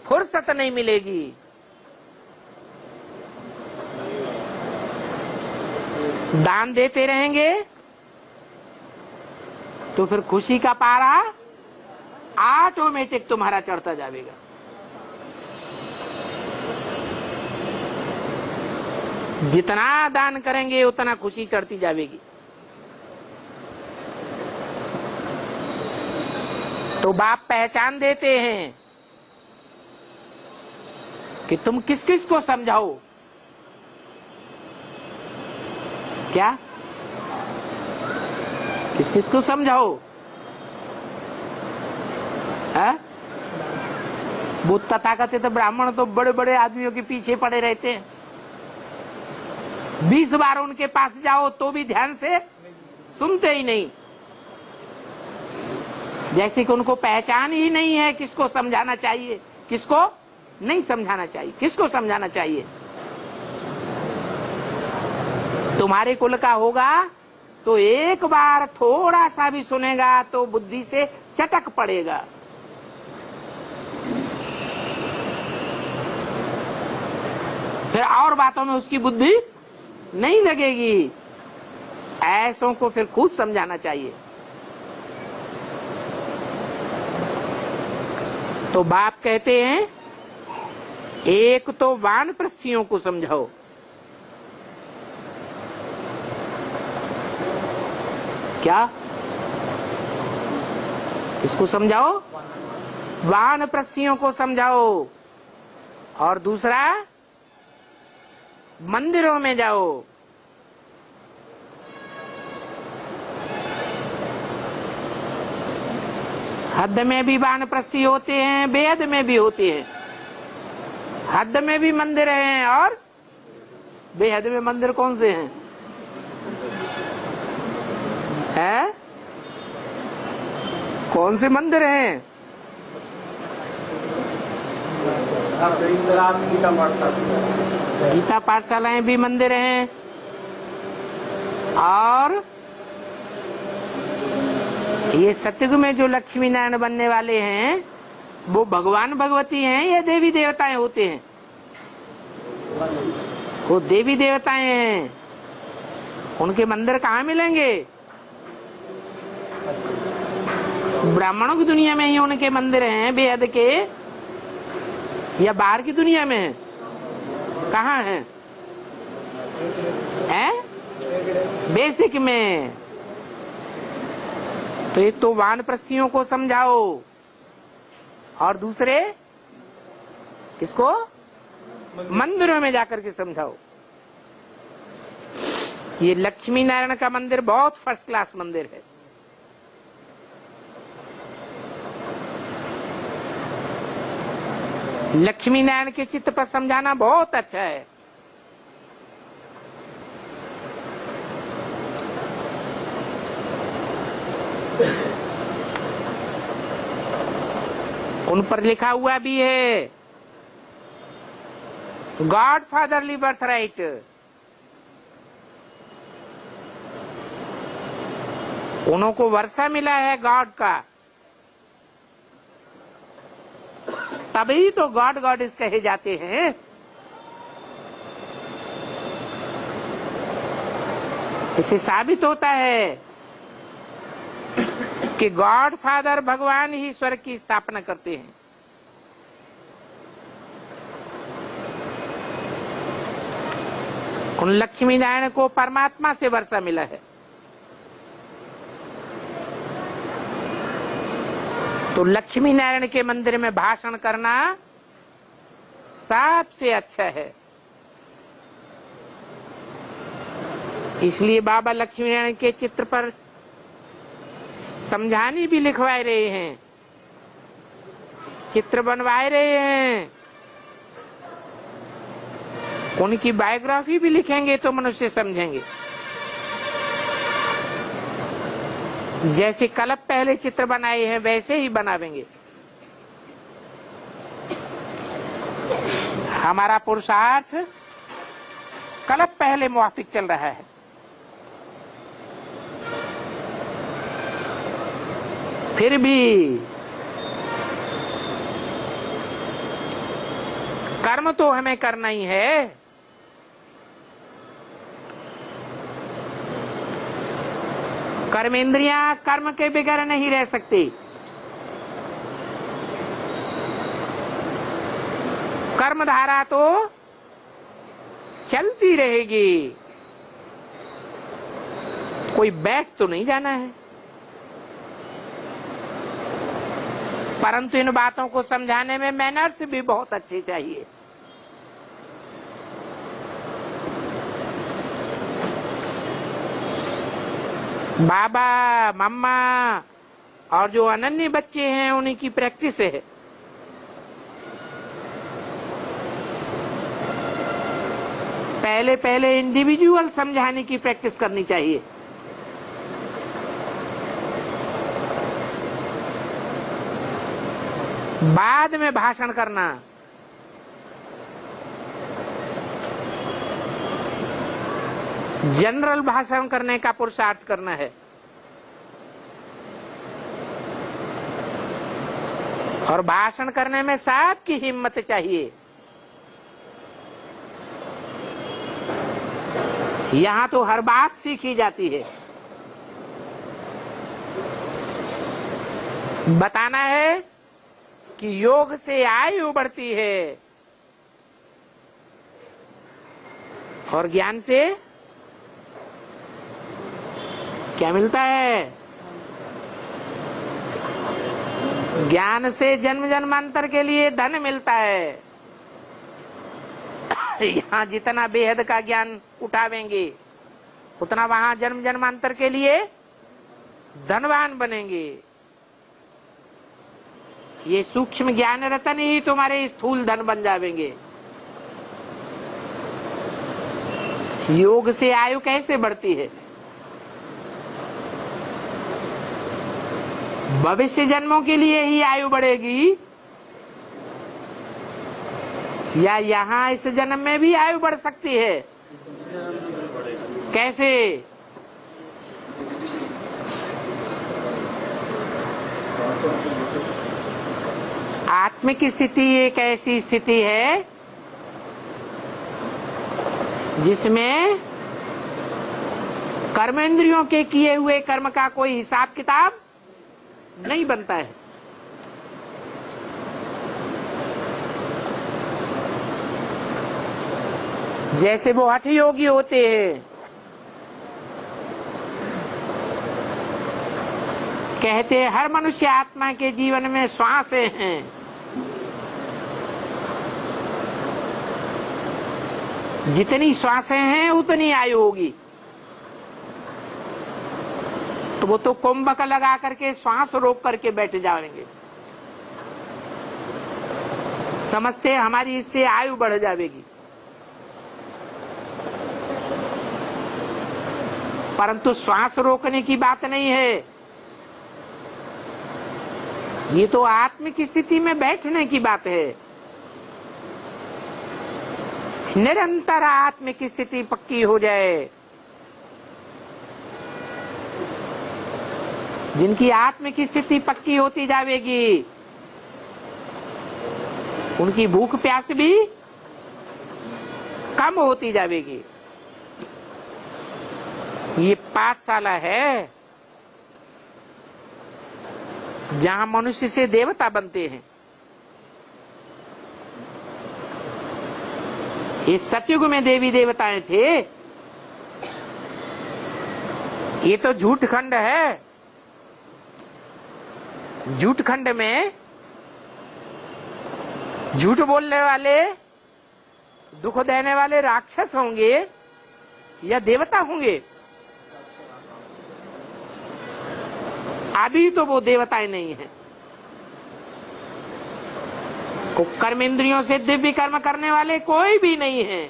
फुर्सत नहीं मिलेगी। दान देते रहेंगे तो फिर खुशी का पारा ऑटोमेटिक तुम्हारा चढ़ता जाएगा। जितना दान करेंगे उतना खुशी चढ़ती जाएगी। तो बाप पहचान देते हैं कि तुम किस किस को समझाओ। क्या? किस किस को समझाओ? है? वो तथाकथित ब्राह्मण तो बड़े बड़े आदमियों के पीछे पड़े रहते हैं। 20 बार उनके पास जाओ तो भी ध्यान से सुनते ही नहीं। जैसे कि उनको पहचान ही नहीं है किसको समझाना चाहिए, किसको नहीं समझाना चाहिए, किसको समझाना चाहिए। तुम्हारे कुल का होगा तो एक बार थोड़ा सा भी सुनेगा तो बुद्धि से चटक पड़ेगा। फिर और बातों में उसकी बुद्धि नहीं लगेगी। ऐसों को फिर खूब समझाना चाहिए। तो बाप कहते हैं एक तो वानप्रस्थियों को समझाओ। क्या? किसको समझाओ? वानप्रस्थियों को समझाओ। और दूसरा मंदिरों में जाओ। हद में भी वानप्रस्थी होते हैं, बेहद में भी होते हैं। हद में भी मंदिर हैं और बेहद में मंदिर कौन से हैं? हैं? कौन से मंदिर हैं? गीता पाठशालाएं भी मंदिर हैं और ये सतयुग में जो लक्ष्मी नारायण बनने वाले हैं वो भगवान भगवती हैं या देवी देवताएं होते हैं? वो देवी देवताएं हैं। उनके मंदिर कहाँ मिलेंगे? ब्राह्मणों की दुनिया में ही उनके मंदिर हैं बेहद के, या बाहर की दुनिया में है? कहाँ है? बेसिक में। तो एक तो वानप्रस्थियों को समझाओ और दूसरे किसको? मंदिरों में जाकर के समझाओ। ये लक्ष्मी नारायण का मंदिर बहुत फर्स्ट क्लास मंदिर है। लक्ष्मी नारायण के चित्त पर समझाना बहुत अच्छा है। उन पर लिखा हुआ भी है गॉड फादरली बर्थ राइट। उनको वर्षा मिला है गॉड का, तभी तो गॉड गॉडेस कहे जाते हैं। इससे साबित होता है कि गॉड फादर भगवान ही स्वर्ग की स्थापना करते हैं। उन लक्ष्मी नारायण को परमात्मा से वर्षा मिला है। तो लक्ष्मी नारायण के मंदिर में भाषण करना सबसे अच्छा है। इसलिए बाबा लक्ष्मी नारायण के चित्र पर समझानी भी लिखवा रहे हैं, चित्र बनवा रहे हैं। उनकी बायोग्राफी भी लिखेंगे तो मनुष्य समझेंगे। जैसे कल्प पहले चित्र बनाए हैं वैसे ही बनावेंगे। हमारा पुरुषार्थ कल्प पहले मुवाफिक चल रहा है। फिर भी कर्म तो हमें करना ही है। कर्मेंद्रियां कर्म के बगैर नहीं रह सकती। कर्मधारा तो चलती रहेगी, कोई बैठ तो नहीं जाना है। परंतु इन बातों को समझाने में मैनर्स भी बहुत अच्छे चाहिए। बाबा मम्मा और जो अनन्य बच्चे हैं उन्हीं की प्रैक्टिस है। पहले पहले इंडिविजुअल समझाने की प्रैक्टिस करनी चाहिए। बाद में भाषण करना। जनरल भाषण करने का पुरुषार्थ करना है। और भाषण करने में सबकी हिम्मत चाहिए। यहां तो हर बात सीखी जाती है। बताना है कि योग से आयु बढ़ती है और ज्ञान से क्या मिलता है? ज्ञान से जन्म जन्मांतर के लिए धन मिलता है। यहाँ जितना बेहद का ज्ञान उठावेंगे उतना वहां जन्म जन्मांतर के लिए धनवान बनेंगे। ये सूक्ष्म ज्ञान रतन ही तुम्हारे स्थूल धन बन जाएंगे। योग से आयु कैसे बढ़ती है? भविष्य जन्मों के लिए ही आयु बढ़ेगी या यहाँ इस जन्म में भी आयु बढ़ सकती है? कैसे? आत्मिक स्थिति एक ऐसी स्थिति है जिसमें कर्मेंद्रियों के किए हुए कर्म का कोई हिसाब किताब नहीं बनता है। जैसे वो हठ योगी होते हैं, कहते हैं हर मनुष्य आत्मा के जीवन में श्वासें हैं। जितनी श्वासें हैं उतनी आयु होगी। तो वो तो कुंभक लगा करके श्वास रोक करके बैठ जाएंगे, समझते हमारी इससे आयु बढ़ जाएगी। परंतु श्वास रोकने की बात नहीं है, ये तो आत्मिक स्थिति में बैठने की बात है। निरंतर आत्मिक स्थिति पक्की हो जाए, जिनकी आत्मिक स्थिति पक्की होती जाएगी उनकी भूख प्यास भी कम होती जाएगी। ये पाठशाला है जहां मनुष्य से देवता बनते हैं। इस सतयुग में देवी देवताएं थे, ये तो झूठ खंड है। झूठ खंड में झूठ बोलने वाले, दुख देने वाले राक्षस होंगे या देवता होंगे? अभी तो वो देवताएं नहीं है। कर्म इंद्रियों से दिव्य कर्म करने वाले कोई भी नहीं है।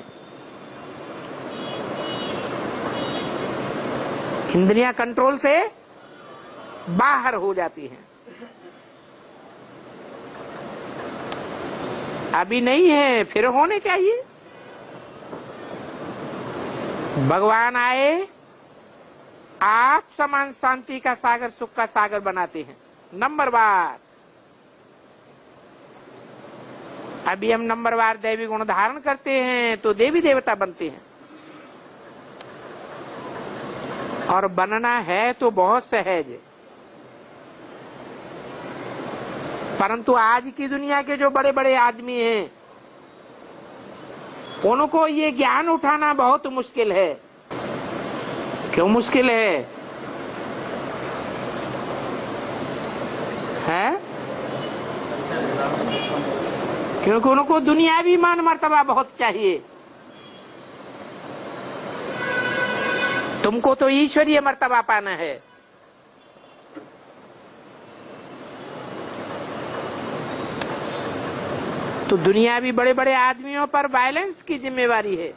इंद्रियां कंट्रोल से बाहर हो जाती हैं। अभी नहीं है, फिर होने चाहिए। भगवान आए, आप समान शांति का सागर, सुख का सागर बनाते हैं। नंबरवार, अभी हम नंबरवार दैवी गुण धारण करते हैं तो देवी देवता बनते हैं। और बनना है तो बहुत सहज है। परंतु आज की दुनिया के जो बड़े बड़े आदमी हैं, उनको ये ज्ञान उठाना बहुत मुश्किल है। क्यों मुश्किल है? क्योंकि उनको दुनियावी मान मर्तबा बहुत चाहिए। तुमको तो ईश्वरीय मर्तबा पाना है। तो दुनियावी बड़े बड़े आदमियों पर वायलेंस की जिम्मेवारी है।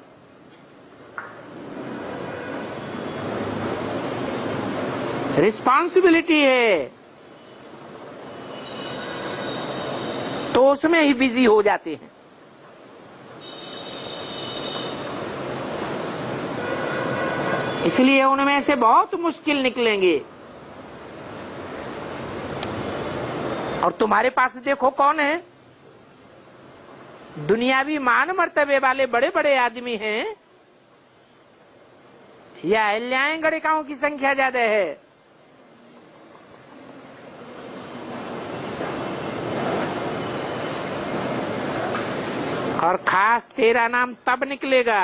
रिस्पॉन्सिबिलिटी है, तो उसमें ही बिजी हो जाते हैं। इसलिए उनमें से बहुत मुश्किल निकलेंगे। और तुम्हारे पास देखो कौन है? दुनियावी मान मर्तबे वाले बड़े बड़े आदमी हैं या अहिल्याएं गणिकाओं की संख्या ज्यादा है? और खास तेरा नाम तब निकलेगा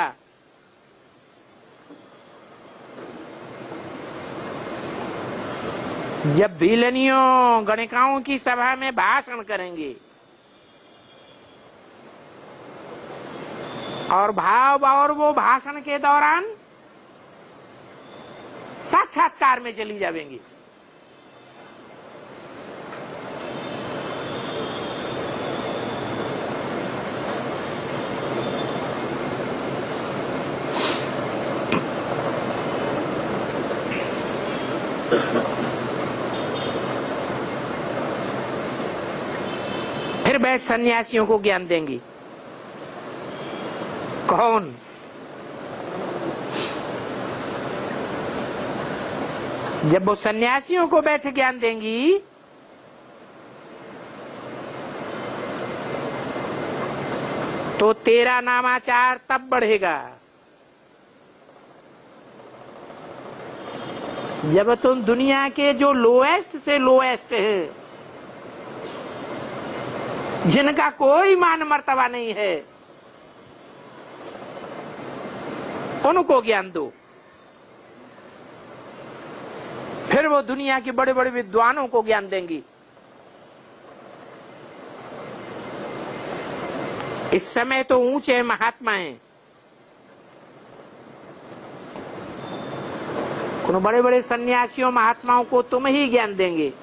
जब भीलनियों गणिकाओं की सभा में भाषण करेंगे और वो भाषण के दौरान साक्षात्कार में चली जाएंगी। फिर बैठ सन्यासियों को ज्ञान देंगी। कौन? जब वो सन्यासियों को बैठ ज्ञान देंगी तो तेरा नामाचार तब बढ़ेगा जब तुम दुनिया के जो लोएस्ट से लोएस्ट है, जिनका कोई मान मर्तबा नहीं है, उनको ज्ञान दो। फिर वो दुनिया के बड़े बड़े विद्वानों को ज्ञान देंगी। इस समय तो ऊंचे महात्मा हैं, उन बड़े बड़े सन्यासियों महात्माओं को तुम ही ज्ञान देंगे।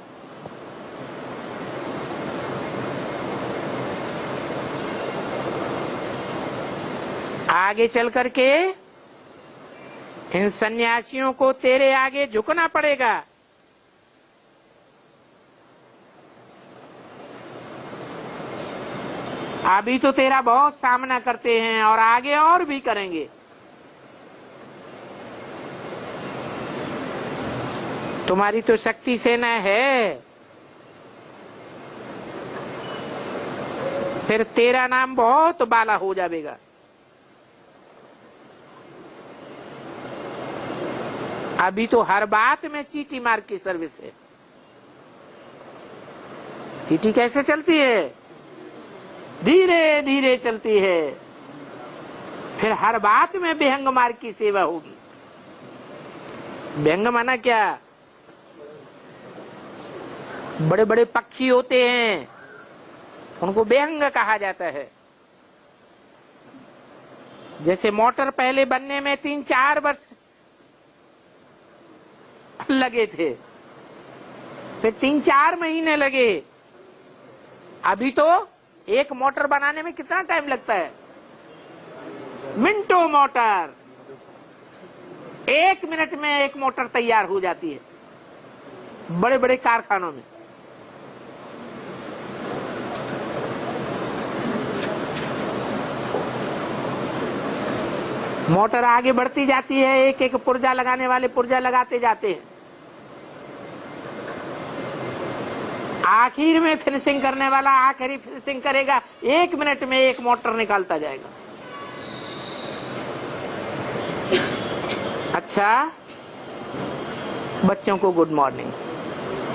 आगे चल करके इन सन्यासियों को तेरे आगे झुकना पड़ेगा। अभी तो तेरा बहुत सामना करते हैं और आगे और भी करेंगे। तुम्हारी तो शक्ति सेना है, फिर तेरा नाम बहुत बाला हो जाएगा। अभी तो हर बात में चीटी मार की सर्विस है। चीटी कैसे चलती है? धीरे धीरे चलती है। फिर हर बात में बेहंग मार की सेवा होगी। बेहंग माना क्या? बड़े बड़े पक्षी होते हैं, उनको बेहंग कहा जाता है। जैसे मोटर पहले बनने में 3-4 वर्ष लगे थे, फिर 3-4 महीने लगे। अभी तो एक मोटर बनाने में कितना टाइम लगता है? मिनटों मोटर, 1 मिनट में एक मोटर तैयार हो जाती है बड़े बड़े कारखानों में। मोटर आगे बढ़ती जाती है, एक एक पुर्जा लगाने वाले पुर्जा लगाते जाते हैं। आखिर में फिनिशिंग करने वाला आखिरी फिनिशिंग करेगा, 1 मिनट में एक मोटर निकालता जाएगा। अच्छा, बच्चों को गुड मॉर्निंग।